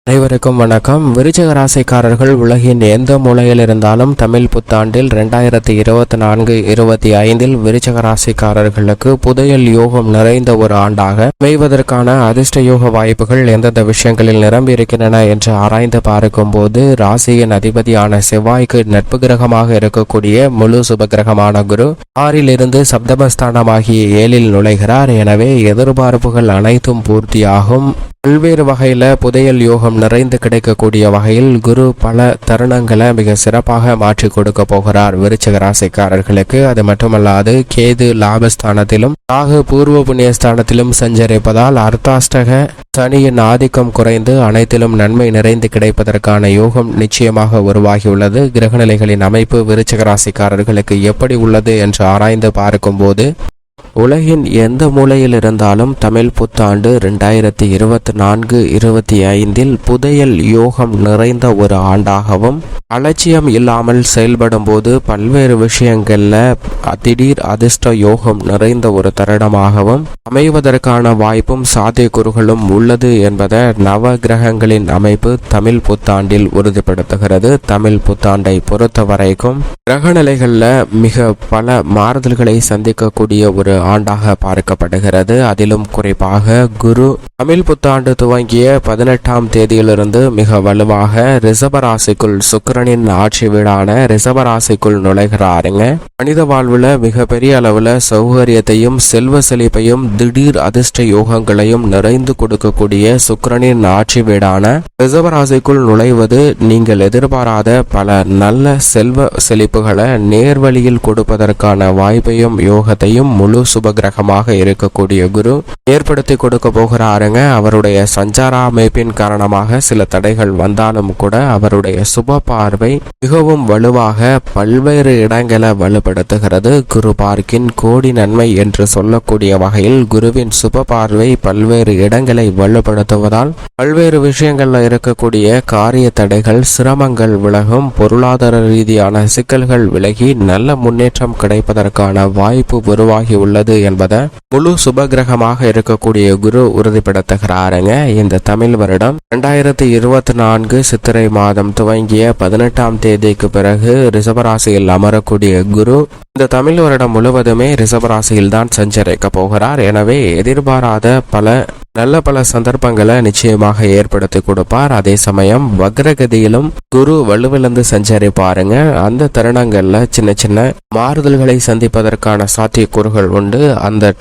அனைவருக்கும் வணக்கம். விருச்சிக ராசிக்காரர்கள் உலகின் எந்த மூலையில் இருந்தாலும் தமிழ் புத்தாண்டில் 2024-25 விருச்சிக ராசிக்காரர்களுக்கு புதையல் யோகம் நிறைந்த ஒரு ஆண்டாக அமைவதற்கான அதிர்ஷ்ட யோக வாய்ப்புகள் எந்தெந்த விஷயங்களில் நிரம்பி இருக்கின்றன என்று ஆராய்ந்து பார்க்கும் போது, ராசியின் அதிபதியான செவ்வாய்க்கு நட்பு கிரகமாக இருக்கக்கூடிய முழு சுப கிரகமான குரு 6 சப்தமஸ்தானமாகிய 7 நுழைகிறார். எனவே எதிர்பார்ப்புகள் அனைத்தும் பூர்த்தியாகும். பல்வேறு வகையில புதையல் யோகம் நிறைந்து கிடைக்கக்கூடிய வகையில் குரு பல தருணங்களை மிக சிறப்பாக மாற்றி கொடுக்க போகிறார் விருச்சிக ராசிக்காரர்களுக்கு. அது மட்டுமல்லாது கேது லாபஸ்தானத்திலும் ராகு பூர்வ புண்ணியஸ்தானத்திலும் சஞ்சரிப்பதால் அர்த்தாஷ்டக சனியின் ஆதிக்கம் குறைந்து அனைத்திலும் நன்மை நிறைந்து கிடைப்பதற்கான யோகம் நிச்சயமாக உருவாகியுள்ளது. கிரகநிலைகளின் அமைப்பு விருச்சிக ராசிக்காரர்களுக்கு எப்படி உள்ளது என்று ஆராய்ந்து பார்க்கும் போது, உலகின் எந்த மூலையில் இருந்தாலும் தமிழ் புத்தாண்டு 2024-25 புதையல் யோகம் நிறைந்த ஒரு ஆண்டாகவும், அலட்சியம் இல்லாமல் செயல்படும் போது பல்வேறு விஷயங்கள்ல திடீர் அதிர்ஷ்ட யோகம் நிறைந்த ஒரு தருணமாகவும் அமைவதற்கான வாய்ப்பும் சாத்தியக்கூறுகளும் உள்ளது என்பதை நவ கிரகங்களின் அமைப்பு தமிழ் புத்தாண்டில் உறுதிப்படுத்துகிறது. தமிழ் புத்தாண்டை பொறுத்த வரைக்கும் கிரகநிலைகள்ல மிக பல மாறுதல்களை சந்திக்கக்கூடிய ஒரு ஆண்டாக பார்க்கப்படுகிறது. அதிலும் குறிப்பாக குரு தமிழ் புத்தாண்டு துவங்கிய 18ஆம் தேதியிலிருந்து மிக வலுவாக ரிஷபராசிக்குள் சுக்கிரனின் ஆட்சி வீடான ரிஷபராசிக்குள் நுழைகிறாருங்க. மனித வாழ்வுல மிகப்பெரிய அளவுல சௌகரியத்தையும் செல்வ செழிப்பையும் திடீர் அதிர்ஷ்ட யோகங்களையும் நிறைந்து கொடுக்கக்கூடிய சுக்கிரனின் ஆட்சி வீடான ரிஷபராசிக்குள் நுழைவது நீங்கள் எதிர்பாராத பல நல்ல செல்வ செழிப்புகளை நேர்வழியில் கொடுப்பதற்கான வாய்ப்பையும் யோகத்தையும் முழு சுபகிரகமாக இருக்கக்கூடிய குரு ஏற்படுத்தி கொடுக்க போகிறாருங்க. அவருடைய சஞ்சார அமைப்பின் காரணமாக சில தடைகள் வந்தாலும் கூட அவருடைய சுப பார்வை மிகவும் வலுவாக பல்வேறு இடங்களை வலுப்படுத்துகிறது. குரு பார்க்கின் கோடி நன்மை என்று சொல்லக்கூடிய வகையில் குருவின் சுப பார்வை பல்வேறு இடங்களை வலுப்படுத்துவதால் பல்வேறு விஷயங்கள்ல இருக்கக்கூடிய காரிய தடைகள் சிரமங்கள் விலகும். பொருளாதார ரீதியான சிக்கல்கள் விலகி நல்ல முன்னேற்றம் கிடைப்பதற்கான வாய்ப்பு உருவாகி உள்ளது என்பதை முழு சுபகிரகமாக இருக்கக்கூடிய குரு உறுதிப்படுத்துகிறாருங்க. இந்த தமிழ் வருடம் 2024 சித்திரை மாதம் துவங்கிய 18ஆம் தேதிக்கு பிறகு ரிஷபராசியில் அமரக்கூடிய குரு இந்த தமிழ் வருடம் முழுவதுமே ரிஷபராசியில் தான் சஞ்சரிக்க போகிறார். எனவே எதிர்பாராத பல சந்தர்ப்பங்களை நிச்சயமாக ஏற்படுத்தி கொடுப்பார். அதே சமயம் வக்ரகதியிலும் குரு வலுவிழந்து சஞ்சரிப்பாருங்க. அந்த தருணங்கள்ல சின்ன சின்ன மாறுதல்களை சந்திப்பதற்கான சாத்தியக்கூறுகள் உண்டு. அந்த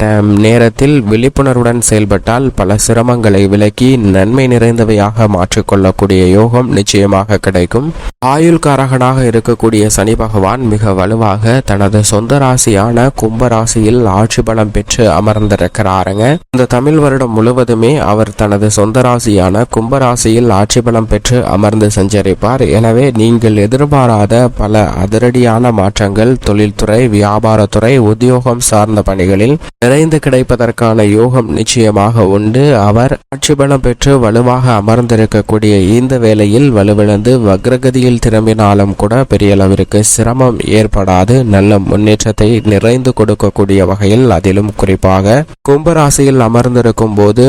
நேரத்தில் விழிப்புணர்வுடன் செயல்பட்டால் பல சிரமங்களை விலக்கி நன்மை நிறைந்தவையாக மாற்றிக்கொள்ளக்கூடிய யோகம் நிச்சயமாக கிடைக்கும். ஆயுள்காரகனாக இருக்கக்கூடிய சனி பகவான் மிக வலுவாக தனது சொந்த ராசியான கும்ப ராசியில் ஆட்சி பலம் பெற்று அமர்ந்திருக்கிறாருங்க. இந்த தமிழ் வருடம் முழுவதுமே அவர் தனது சொந்த ராசியான கும்ப ராசியில் ஆட்சி பலம் பெற்று அமர்ந்து சஞ்சரிப்பார். எனவே நீங்கள் எதிர்பாராத பல அதிரடியான மாற்றங்கள் தொழில்துறை, வியாபாரத்துறை, உத்தியோகம் சார்ந்த பணிகளில் நிறைந்து கிடைப்பதற்கான யோகம் நிச்சயமாக உண்டு. அவர் ஆட்சி பலம் பெற்று வலுவாக அமர்ந்திருக்கக்கூடிய இந்த வேளையில் வலுவிழந்து வக்ரகதியில் திரும்பினாலும் கூட பெரிய அளவிற்கு சிரமம் ஏற்படாது. நல்ல முன்னேற்றத்தை நிறைந்து கொடுக்கக்கூடிய வகையில், அதிலும் குறிப்பாக கும்பராசியில் அமர்ந்திருக்கும் போது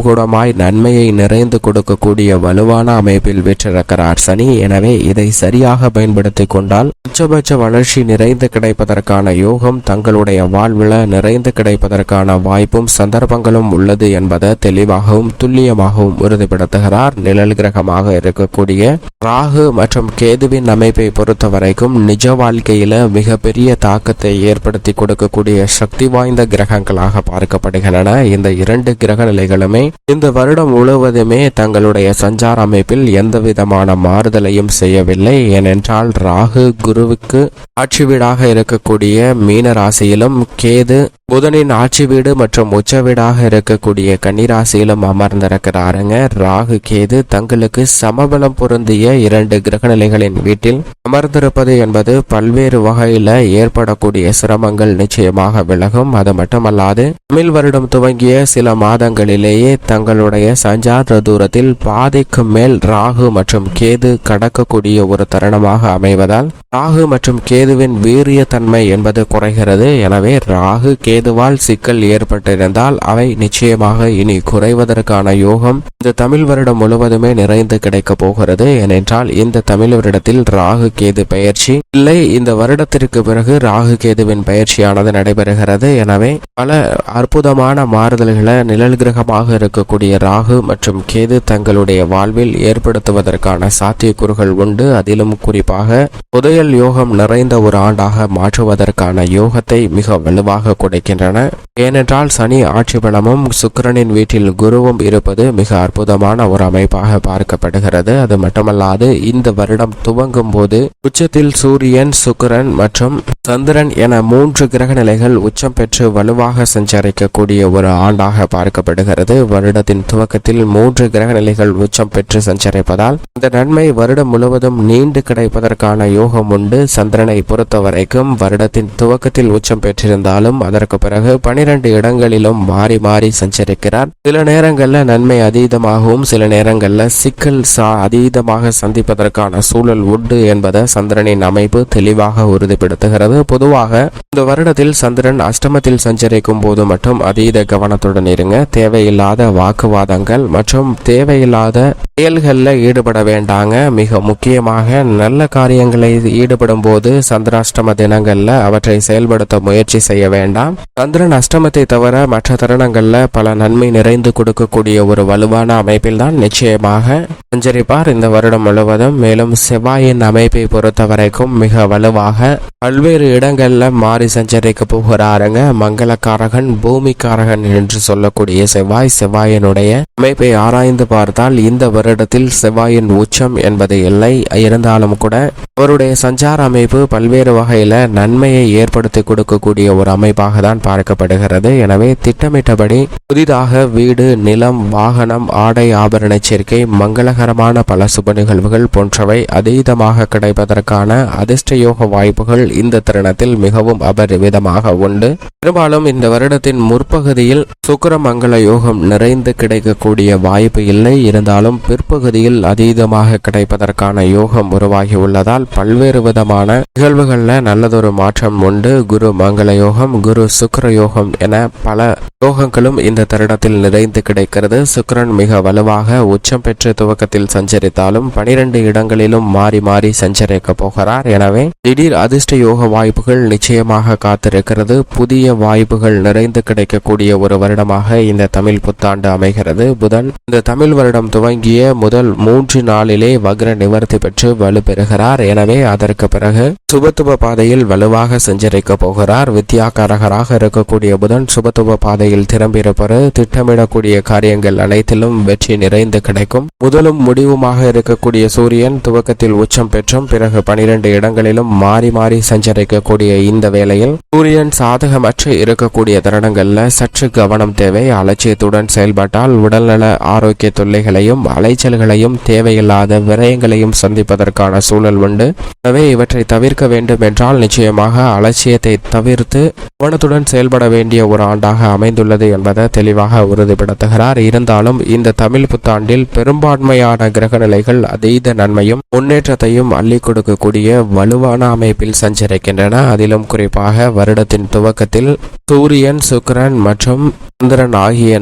குடமாய் நன்மையை நிறைந்து கொடுக்கக்கூடிய வலுவான அமைப்பில் வீற்றிருக்கிறார் சனி. எனவே இதை சரியாக பயன்படுத்தி கொண்டால் உச்சபட்ச வளர்ச்சி நிறைந்து கிடைப்பதற்கான யோகம் தங்களுடைய வாழ்வில் நிறைந்து கிடைப்பதற்கான வாய்ப்பும் சந்தர்ப்பங்களும் உள்ளது என்பதை தெளிவாகவும் துல்லியமாகவும் உறுதிப்படுத்துகிறார். நிழல் கிரகமாக இருக்கக்கூடிய ராகு மற்றும் கேதுவின் அமைப்பை பொறுத்த வரைக்கும் நிஜ வாழ்க்கையில மிகப்பெரிய தாக்கத்தை ஏற்படுத்தி கொடுக்கக்கூடிய சக்தி வாய்ந்த கிரகங்களாக பார்க்கப்படுகின்றன. இந்த 2 கிரக நிலைகளுமே இந்த வருடம் முழுவதுமே தங்களுடைய சஞ்சார அமைப்பில் எந்த விதமான மாறுதலையும் செய்யவில்லை. ஏனென்றால் ராகு குருவுக்கு ஆட்சி வீடாக இருக்கக்கூடிய மீன ராசியிலும், கேது புதனின் ஆட்சி வீடு மற்றும் உச்ச வீடாக இருக்கக்கூடிய கன்னிராசியிலும் அமர்ந்திருக்கிறாருங்க. ராகு கேது தங்களுக்கு சமபலம் பொருந்திய 2 கிரகநிலைகளின் வீட்டில் அமர்ந்திருப்பது என்பது பல்வேறு வகையில ஏற்படக்கூடிய சிரமங்கள் நிச்சயமாக விலகும். அது மட்டுமல்லாது தமிழ் வருடம் துவங்கிய சில மாதங்களிலேயே தங்களுடைய சஞ்சார தூரத்தில் பாதிக்கு மேல் ராகு மற்றும் கேது கடக்கக்கூடிய ஒரு தருணமாக அமைவதால் ராகு மற்றும் கேதுவின் வீரியத்தன்மை என்பது குறைகிறது. எனவே ராகு கேதுவால் சிக்கல் ஏற்பட்டிருந்தால் அவை நிச்சயமாக இனி குறைவதற்கான யோகம் இந்த தமிழ் வருடம் முழுவதுமே நிறைந்து கிடைக்கப் போகிறது. ஏனென்றால் இந்த தமிழ் வருடத்தில் ராகு கேது பெயர்ச்சி இல்லை, இந்த வருடத்திற்கு பிறகு ராகு கேதுவின் பயிற்சியானது நடைபெறுகிறது. எனவே பல அற்புதமான மாறுதல்களை நிழல் கிரகமாக இருக்கக்கூடிய ராகு மற்றும் கேது தங்களுடைய வாழ்வில் ஏற்படுத்துவதற்கான சாத்தியக்கூறுகள் உண்டு. அதிலும் குறிப்பாக புதையல் யோகம் நிறைந்த ஒரு ஆண்டாக மாற்றுவதற்கான யோகத்தை மிக வலுவாக கொடுக்கின்றன. ஏனென்றால் சனி ஆட்சி பலமும் சுக்கிரனின் வீட்டில் குருவும் இருப்பது மிக அற்புதமான ஒரு அமைப்பாக பார்க்கப்படுகிறது. அது மட்டுமல்லாது இந்த வருடம் துவங்கும் போது உச்சத்தில் சூரியன், சுக்கிரன் மற்றும் சந்திரன் என 3 கிரக நிலைகள் உச்சம் பெற்று வலுவாக சஞ்சரிக்கக்கூடிய ஒரு ஆண்டாக பார்க்கப்படுகிறது. வருடத்தின் துவக்கத்தில் 3 கிரக நிலைகள் உச்சம் பெற்று சஞ்சரிப்பதால் இந்த நன்மை வருடம் முழுவதும் நீண்டு கிடைப்பதற்கான யோகம் உண்டு. சந்திரனை பொறுத்த வரைக்கும் வருடத்தின் துவக்கத்தில் உச்சம் பெற்றிருந்தாலும் அதற்கு பிறகு 12 இடங்களிலும் மாறி மாறி சஞ்சரிக்கிறார். சில நேரங்களில் நன்மை அதீதமாகவும் சில நேரங்களில் சிக்கல் அதீதமாக சந்திப்பதற்கான சூழல் உண்டு என்பதை சந்திரனின் அமைப்பு தெளிவாக உறுதிப்படுத்துகிறது. பொதுவாக இந்த வருடத்தில் சந்திரன் அஷ்டமத்தில் சஞ்சரிக்கும் போது மட்டும் அதீத கவனத்துடன் இருங்க. தேவையில்லாத வாக்குவாதங்கள் மற்றும் தேவையில்லாத செயல்களில் ஈடுபட வேண்டாங்க. மிக முக்கியமாக நல்ல காரியங்களை ஈடுபடும் போது சந்திராஷ்டம தினங்கள்ல அவற்றை செயல்படுத்த முயற்சி செய்ய வேண்டாம். சந்திரன் அஷ்டமத்தை தவிர மற்ற தருணங்கள்ல பல நன்மை நிறைந்து கொடுக்கக்கூடிய ஒரு வலுவான அமைப்பில் தான் நிச்சயமாக சஞ்சரிப்பார் இந்த வருடம் முழுவதும். மேலும் செவ்வாயின் அமைப்பை பொறுத்த வரைக்கும் மிக வலுவாக பல்வேறு இடங்கள்ல மாறி சஞ்சரிக்க போகிறாருங்க. மங்களக்காரகன், பூமிக்காரகன் என்று சொல்லக்கூடிய செவ்வாயினுடைய அமைப்பை ஆராய்ந்து பார்த்தால் இந்த வருடத்தில் செவ்வாயின் உச்சம் என்பது இல்லை. இருந்தாலும் கூட அவருடைய சஞ்சார அமைப்பு பல்வேறு வகையில நன்மையை ஏற்படுத்தி கொடுக்கக்கூடிய ஒரு அமைப்பாக தான் பார்க்கப்படுகிறது. எனவே திட்டமிட்டபடி புதிதாக வீடு, நிலம், வாகனம், ஆடை ஆபரண சேர்க்கை, மங்களகரமான பல சுப நிகழ்வுகள் போன்றவை அதீதமாக கிடைப்பதற்கான அதிர்ஷ்ட யோக வாய்ப்புகள் இந்த தருணத்தில் மிகவும் அபரிவிதமாக உண்டு. பெரும்பாலும் இந்த வருடத்தின் முற்பகுதியில் சுக்கிர மங்கள யோகம் நிறைந்து கிடைக்கக்கூடிய வாய்ப்பு இல்லை. இருந்தாலும் பிற்பகுதியில் அதீதமாக கிடைப்பதற்கான யோகம் உருவாகி உள்ளதால் பல்வேறு விதமான நிகழ்வுகள்ல நல்லதொரு மாற்றம் உண்டு. குரு மங்கள யோகம், குரு சுக்கிர யோகம் என பல யோகங்களும் இந்த தருணத்தில் நிறைந்து கிடைக்கிறது. சுக்கிரன் மிக வலுவாக உச்சம் பெற்ற துவக்கத்தில் சஞ்சரித்தாலும் 12 இடங்களிலும் மாறி மாறி சஞ்சரிக்க போகிறார். எனவே திடீர் அதிர்ஷ்ட யோக வாய்ப்புகள் நிச்சயமாக காத்திருக்கிறது. புதிய வாய்ப்புகள் நிறைந்து கிடைக்கக்கூடிய ஒரு வருடமாக இந்த தமிழ் புத்தாண்டு அமைகிறது. புதன் இந்த தமிழ் வருடம் துவங்கிய முதல் 3 நாளிலே வக்ர நிவர்த்தி பெற்று வலுப்பெறுகிறார். எனவே அதற்கு பிறகு சுபத்துவ பாதையில் வலுவாக சஞ்சரிக்க போகிறார். வித்யாகாரகராக இருக்கக்கூடிய புதன் சுபத்துவ பாதையில் திரும்பியிருப்பது திட்டமிடக்கூடிய காரியங்கள் அனைத்திலும் வெற்றி நிறைந்து கிடைக்கும். முதலும் முடிவுமாக இருக்கக்கூடிய சூரியன் துவக்கத்தில் உச்சம் பெற்றும் பிறகு 12 இடங்களிலும் மாறி மாறி சஞ்சரிக்கக்கூடிய இந்த வேளையில் சூரியன் சாதகமற்ற இருக்கக்கூடிய தருணங்கள்ல சற்று கவனம் தேவை. அலட்சியத்துடன் செயல்பட்டால் உடல்நல ஆரோக்கிய தொல்லைகளையும் அலைச்சல்களையும் தேவையில்லாத விரயங்களையும் சந்திப்பதற்கான சூழல் உண்டு. எனவே இவற்றை தவிர்க்க வேண்டும் என்றால் நிச்சயமாக அலட்சியத்தை தவிர்த்து கவனத்துடன் செயல்பட வேண்டிய ஒரு ஆண்டாக அமைந்துள்ளது என்பதை தெளிவாக உறுதிப்படுத்துகிறார். இருந்தாலும் இந்த தமிழ் புத்தாண்டில் பெரும்பான்மையான கிரக நிலைகள் அதீத நன்மையும் முன்னேற்றத்தையும் அள்ளி கொடுக்கக்கூடிய வலுவான அமைப்பில் சஞ்சரிக்கின்றன. அதிலும் குறிப்பாக வருடத்தின் துவக்கத்தில் சூரியன், சுக்கிரன் மற்றும் சந்திரன் ஆகிய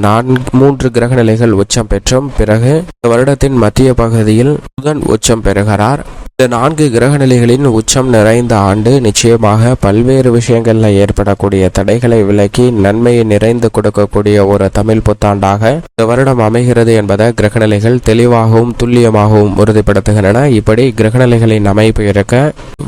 3 கிரக நிலைகள் உச்சம் பெற்றும் பிறகு வருடத்தின் மத்திய பகுதியில் புதன் உச்சம் பெறுகிறார். இந்த 4 கிரக நிலைகளின் உச்சம் நிறைந்த ஆண்டு நிச்சயமாக பல்வேறு விஷயங்களில் ஏற்படக்கூடிய தடைகளை விலக்கி நன்மையை நிறைந்து கொடுக்கக்கூடிய ஒரு தமிழ் புத்தாண்டாக இந்த வருடம் அமைகிறது என்பதை கிரகநிலைகள் தெளிவாகவும் துல்லியமாகவும் உறுதிப்படுத்துகின்றன. இப்படி கிரகநிலைகளின் அமைப்பு இருக்க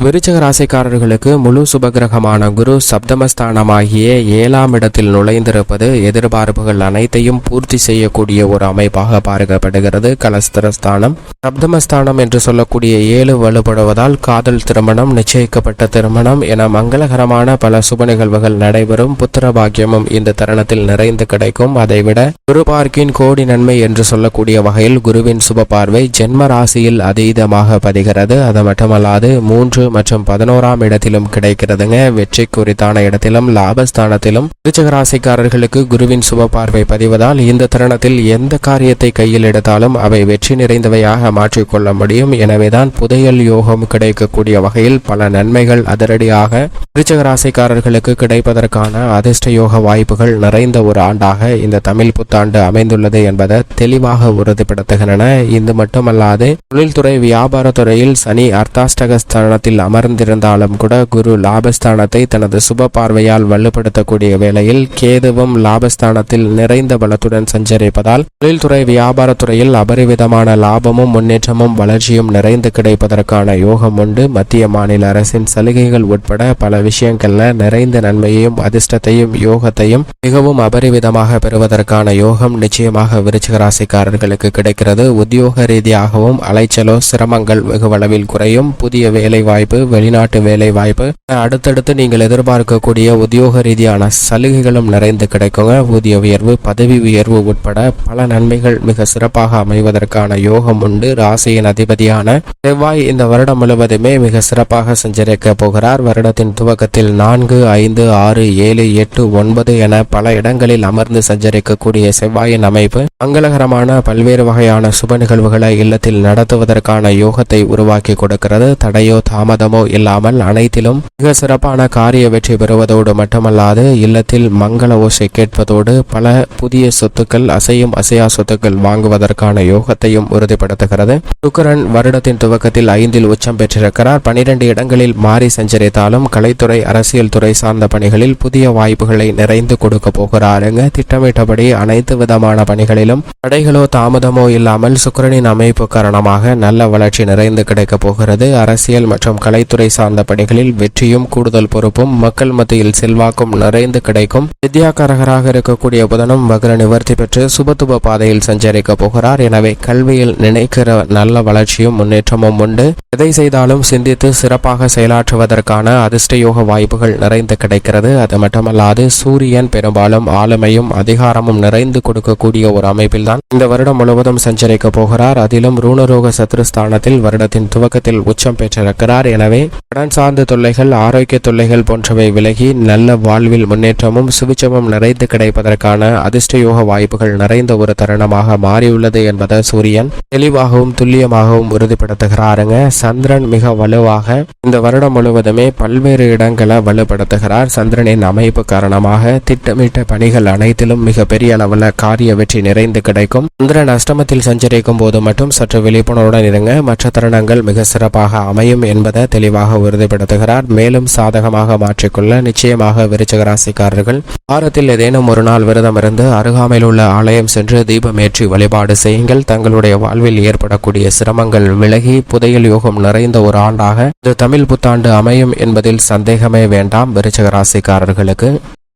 விருச்சிக ராசிக்காரர்களுக்கு முழு சுபகிரகமான குரு சப்தமஸ்தானமாகிய 7ஆம் இடத்தில் நுழைந்திருப்பது எதிர்பார்ப்புகள் அனைத்தையும் பூர்த்தி செய்யக்கூடிய ஒரு அமைப்பாக பார்க்கப்படுகிறது. கலஸ்திரஸ்தானம், சப்தமஸ்தானம் என்று சொல்லக்கூடிய 7 வலுப்படுவதால் காதல் திருமணம், நிச்சயிக்கப்பட்ட திருமணம் என மங்களகரமான பல சுப நிகழ்வுகள் நடைபெறும். புத்திர பாக்கியமும் இந்த தருணத்தில் நிறைந்து கிடைக்கும். அதைவிட குரு பார்க்கின் கோடி நன்மை என்று சொல்லக்கூடிய வகையில் குருவின் சுப பார்வை ஜென்ம ராசியில் அதீதமாக பதிகிறது. அது மட்டுமல்லாது 3 மற்றும் 11ஆம் இடத்திலும் கிடைக்கிறதுங்க. வெற்றி குறித்தான இடத்திலும் லாபஸ்தானத்திலும் விருச்சிக ராசிக்காரர்களுக்கு குருவின் சுப பார்வை பதிவதால் இந்த தருணத்தில் எந்த காரியத்தை கையில் எடுத்தாலும் அவை வெற்றி நிறைந்தவையாக மாற்றிக்கொள்ள முடியும். எனவேதான் புதைய புதையல் யோகம் கிடைக்கக்கூடிய வகையில் பல நன்மைகள் அதிரடியாக விருச்சிக ராசிக்காரர்களுக்கு கிடைப்பதற்கான அதிர்ஷ்ட யோக வாய்ப்புகள் நிறைந்த ஒரு ஆண்டாக இந்த தமிழ் புத்தாண்டு அமைந்துள்ளது என்பதை தெளிவாக உறுதிப்படுத்துகின்றன. இது மட்டுமல்லாது தொழில்துறை வியாபாரத்துறையில் சனி அர்த்தாஷ்டக ஸ்தானத்தில் அமர்ந்திருந்தாலும் கூட குரு லாபஸ்தானத்தை தனது சுப பார்வையால் வலுப்படுத்தக்கூடிய வேளையில் கேதுவும் லாபஸ்தானத்தில் நிறைந்த பலத்துடன் சஞ்சரிப்பதால் தொழில்துறை வியாபாரத்துறையில் அபரிவிதமான லாபமும் முன்னேற்றமும் வளர்ச்சியும் நிறைந்து கிடைப்பதற்கான யோகம் உண்டு. மத்திய மாநில அரசின் சலுகைகள் உட்பட பல விஷயங்கள்ல நிறைந்த நன்மையையும் அதிர்ஷ்டத்தையும் யோகத்தையும் மிகவும் அபரிவிதமாக பெறுவதற்கான யோகம் நிச்சயமாக விருச்சிக ராசிக்காரர்களுக்கு கிடைக்கிறது. உத்தியோக ரீதியாகவும் அலைச்சலோ சிரமங்கள் வெகுவளவில் குறையும். புதிய வேலை வாய்ப்பு, வெளிநாட்டு வேலை வாய்ப்பு, அடுத்தடுத்து நீங்கள் எதிர்பார்க்கக்கூடிய உத்தியோக ரீதியான சலுகைகளும் நிறைந்து கிடைக்குங்க. ஊதிய உயர்வு, பதவி உயர்வு உட்பட பல நன்மைகள் மிக சிறப்பாக அமைவதற்கான யோகம் உண்டு. ராசியின் அதிபதியான செவ்வாய் இந்த வருடம் முழுவதுமே மிக சிறப்பாக சஞ்சரிக்க போகிறார். வருடத்தின் துவக்கத்தில் 4, 5, 6, 7, 8, 9 என பல இடங்களில் அமர்ந்து சஞ்சரிக்கக்கூடிய செவ்வாயின் அமைப்பு மங்களகரமான பல்வேறு வகையான சுப நிகழ்வுகளை இல்லத்தில் நடத்துவதற்கான யோகத்தை உருவாக்கி கொடுக்கிறது. தடையோ தாமதமோ இல்லாமல் அனைத்திலும் மிக சிறப்பான காரிய வெற்றி பெறுவதோடு மட்டுமல்லாது இல்லத்தில் மங்கள ஓசை கேட்பதோடு பல புதிய சொத்துக்கள், அசையும் அசையா சொத்துக்கள் வாங்குவதற்கான யோகத்தையும் உறுதிப்படுத்துகிறது. சுக்கிரன் வருடத்தின் துவக்கத்தில் 5இல் உச்சம் பெற்றிருக்கிறார். 12 இடங்களில் மாறி சஞ்சரித்தாலும் கலைத்துறை, அரசியல் துறை சார்ந்த பணிகளில் புதிய வாய்ப்புகளை நிறைந்து கொடுக்க போகிறாருங்க. திட்டமிட்டபடி அனைத்து விதமான பணிகளிலும் தடைகளோ தாமதமோ இல்லாமல் சுக்கிரனின் அமைப்பு காரணமாக நல்ல வளர்ச்சி நிறைந்து கிடைக்க போகிறது. அரசியல் மற்றும் கலைத்துறை சார்ந்த பணிகளில் வெற்றியும் கூடுதல் பொறுப்பும் மக்கள் மத்தியில் செல்வாக்கும் நிறைந்து கிடைக்கும். வித்யாகாரகராக இருக்கக்கூடிய புதனும் வக்ர நிவர்த்தி பெற்று சுபத்துவ பாதையில் சஞ்சரிக்க போகிறார். எனவே கல்வியில் நினைக்கிற நல்ல வளர்ச்சியும் முன்னேற்றமும் உண்டு. எதை செய்தாலும் சிந்தித்து சிறப்பாக செயலாற்றுவதற்கான அதிர்ஷ்ட யோக வாய்ப்புகள் நிறைந்து கிடைக்கிறது. அது மட்டுமல்லாது சூரியன் பெரும்பாலும் ஆளுமையும் அதிகாரமும் நிறைந்து கொடுக்கக்கூடிய ஒரு அமைப்பில் தான் இந்த வருடம் முழுவதும் சஞ்சரிக்க போகிறார். அதிலும் ரூணரோக சத்ருஸ்தானத்தில் வருடத்தின் துவக்கத்தில் உச்சம் பெற்றிருக்கிறார். எனவே கடன் சார்ந்த தொல்லைகள், ஆரோக்கிய தொல்லைகள் போன்றவை விலகி நல்ல வாழ்வில் முன்னேற்றமும் சுபிச்சமும் நிறைந்து கிடைப்பதற்கான அதிர்ஷ்ட யோக வாய்ப்புகள் நிறைந்த ஒரு தருணமாக மாறியுள்ளது என்பதை சூரியன் தெளிவாகவும் துல்லியமாகவும் உறுதிப்படுத்துகிறாருங்க. சந்திரன் மிக வலுவாக இந்த வருடம் முழுவதுமே பல்வேறு இடங்களை வலுப்படுத்துகிறார். சந்திரனின் அமைப்பு காரணமாக திட்டமிட்ட பணிகள் அனைத்திலும் மிக பெரிய அளவில் காரிய வெற்றி நிறைந்து கிடைக்கும். சந்திரன் அஷ்டமத்தில் சஞ்சரிக்கும் போது மட்டும் சற்று விழிப்புணர்வுடன் இருங்க. மற்ற தருணங்கள் மிக சிறப்பாக அமையும் என்பதை தெளிவாக உறுதிப்படுத்துகிறார். மேலும் சாதகமாக மாற்றிக்கொள்ள நிச்சயமாக விருச்சிக ராசிக்காரர்கள் வாரத்தில் ஏதேனும் ஒரு நாள் விரதம் இருந்து அருகாமையில் உள்ள ஆலயம் சென்று தீபமேற்றி வழிபாடு செய்யுங்கள். தங்களுடைய வாழ்வில் ஏற்படக்கூடிய சிரமங்கள் விலகி புதையல் யோகம் நிறைந்த ஒரு ஆண்டாக இந்த தமிழ் புத்தாண்டு அமையும் என்பதில் சந்தேகமே வேண்டாம் விருச்சிக ராசிக்காரர்களுக்கு.